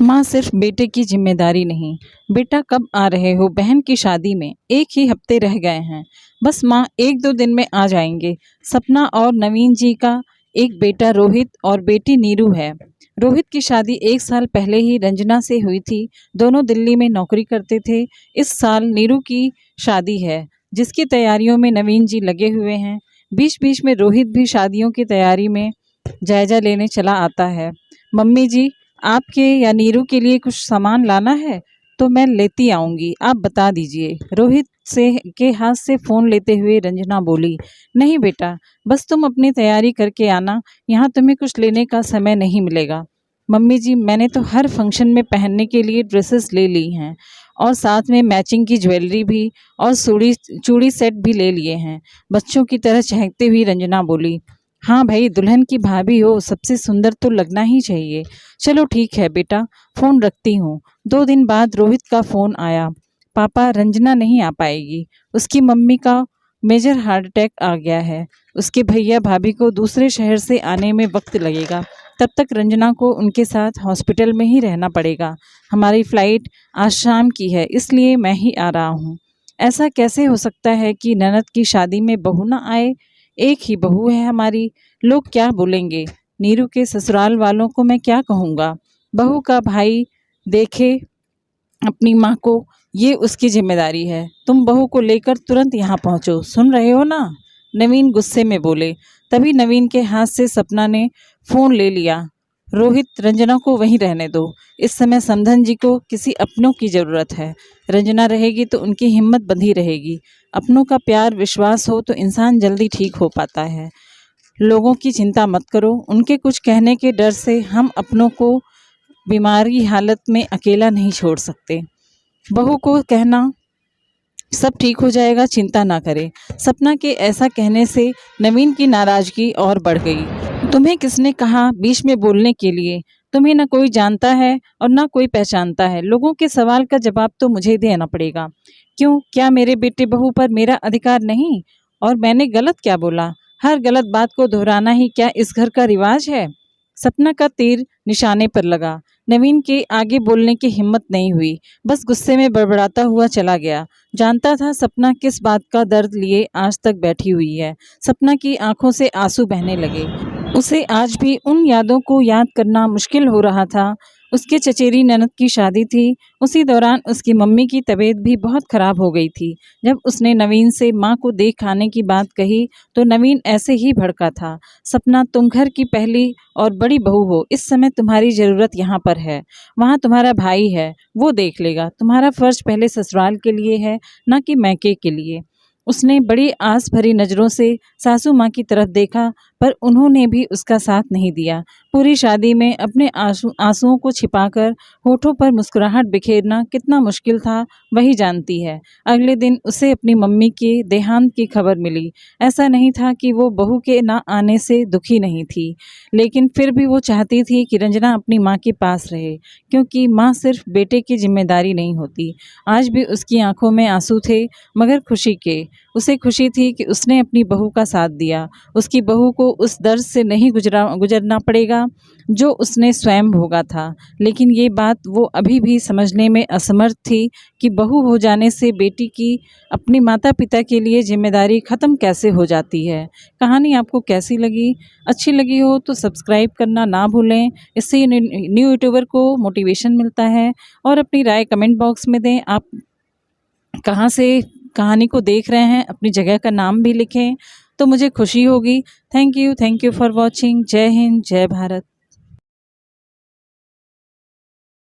माँ सिर्फ बेटे की जिम्मेदारी नहीं। बेटा कब आ रहे हो बहन की शादी में? एक ही हफ्ते रह गए हैं। बस माँ 1-2 दिन में आ जाएंगे। सपना और नवीन जी का एक बेटा रोहित और बेटी नीरू है। रोहित की शादी 1 साल पहले ही रंजना से हुई थी। दोनों दिल्ली में नौकरी करते थे। इस साल नीरू की शादी है जिसकी तैयारियों में नवीन जी लगे हुए हैं। बीच बीच में रोहित भी शादियों की तैयारी में जायजा लेने चला आता है। मम्मी जी, आपके या नीरू के लिए कुछ सामान लाना है तो मैं लेती आऊँगी, आप बता दीजिए। रोहित से के हाथ से फ़ोन लेते हुए रंजना बोली, नहीं बेटा, बस तुम अपनी तैयारी करके आना, यहाँ तुम्हें कुछ लेने का समय नहीं मिलेगा। मम्मी जी, मैंने तो हर फंक्शन में पहनने के लिए ड्रेसेस ले ली हैं और साथ में मैचिंग की ज्वेलरी भी और चूड़ी सेट भी ले लिए हैं। बच्चों की तरह चहकते हुई रंजना बोली, हाँ भाई, दुल्हन की भाभी हो, सबसे सुंदर तो लगना ही चाहिए। चलो ठीक है बेटा, फ़ोन रखती हूँ। 2 दिन बाद रोहित का फ़ोन आया, पापा रंजना नहीं आ पाएगी, उसकी मम्मी का मेजर हार्ट अटैक आ गया है। उसके भैया भाभी को दूसरे शहर से आने में वक्त लगेगा, तब तक रंजना को उनके साथ हॉस्पिटल में ही रहना पड़ेगा। हमारी फ़्लाइट आज शाम की है, इसलिए मैं ही आ रहा हूँ। ऐसा कैसे हो सकता है कि ननद की शादी में बहू ना आए? एक ही बहू है हमारी, लोग क्या बोलेंगे? नीरू के ससुराल वालों को मैं क्या कहूँगा? बहू का भाई देखे अपनी माँ को, ये उसकी जिम्मेदारी है। तुम बहू को लेकर तुरंत यहाँ पहुँचो, सुन रहे हो ना? नवीन गुस्से में बोले। तभी नवीन के हाथ से सपना ने फ़ोन ले लिया। रोहित, रंजना को वहीं रहने दो। इस समय समधन जी को किसी अपनों की ज़रूरत है। रंजना रहेगी तो उनकी हिम्मत बंधी रहेगी। अपनों का प्यार विश्वास हो तो इंसान जल्दी ठीक हो पाता है। लोगों की चिंता मत करो, उनके कुछ कहने के डर से हम अपनों को बीमारी हालत में अकेला नहीं छोड़ सकते। बहू को कहना सब ठीक हो जाएगा, चिंता ना करें। सपना के ऐसा कहने से नवीन की नाराज़गी और बढ़ गई। तुम्हें किसने कहा बीच में बोलने के लिए? तुम्हें ना कोई जानता है और ना कोई पहचानता है। लोगों के सवाल का जवाब तो मुझे देना पड़ेगा। क्यों, क्या मेरे बेटे बहू पर मेरा अधिकार नहीं? और मैंने गलत क्या बोला? हर गलत बात को दोहराना ही क्या इस घर का रिवाज है? सपना का तीर निशाने पर लगा। नवीन के आगे बोलने की हिम्मत नहीं हुई, बस गुस्से में बड़बड़ाता हुआ चला गया। जानता था सपना किस बात का दर्द लिए आज तक बैठी हुई है। सपना की आंखों से आंसू बहने लगे। उसे आज भी उन यादों को याद करना मुश्किल हो रहा था। उसके चचेरी ननद की शादी थी। उसी दौरान उसकी मम्मी की तबीयत भी बहुत ख़राब हो गई थी। जब उसने नवीन से माँ को देख आने की बात कही तो नवीन ऐसे ही भड़का था। सपना, तुम घर की पहली और बड़ी बहू हो, इस समय तुम्हारी ज़रूरत यहाँ पर है। वहाँ तुम्हारा भाई है, वो देख लेगा। तुम्हारा फ़र्ज पहले ससुराल के लिए है, ना कि मैके के लिए। उसने बड़ी आस भरी नज़रों से सासू माँ की तरफ देखा, पर उन्होंने भी उसका साथ नहीं दिया। पूरी शादी में अपने आंसुओं को छिपाकर होठों पर मुस्कुराहट बिखेरना कितना मुश्किल था, वही जानती है। अगले दिन उसे अपनी मम्मी के देहांत की खबर मिली। ऐसा नहीं था कि वो बहू के ना आने से दुखी नहीं थी, लेकिन फिर भी वो चाहती थी कि रंजना अपनी माँ के पास रहे, क्योंकि माँ सिर्फ बेटे की जिम्मेदारी नहीं होती। आज भी उसकी आंखों में आंसू थे, मगर खुशी के। उसे खुशी थी कि उसने अपनी बहू का साथ दिया। उसकी बहू को उस दर्द से नहीं गुजरना पड़ेगा जो उसने स्वयं भोगा था। लेकिन ये बात वो अभी भी समझने में असमर्थ थी कि बहू हो जाने से बेटी की अपने माता पिता के लिए जिम्मेदारी ख़त्म कैसे हो जाती है। कहानी आपको कैसी लगी? अच्छी लगी हो तो सब्सक्राइब करना ना भूलें। इससे न्यू यूट्यूबर को मोटिवेशन मिलता है। और अपनी राय कमेंट बॉक्स में दें। आप कहाँ से कहानी को देख रहे हैं, अपनी जगह का नाम भी लिखें तो मुझे खुशी होगी। Thank you for watching. जय हिंद, जय भारत।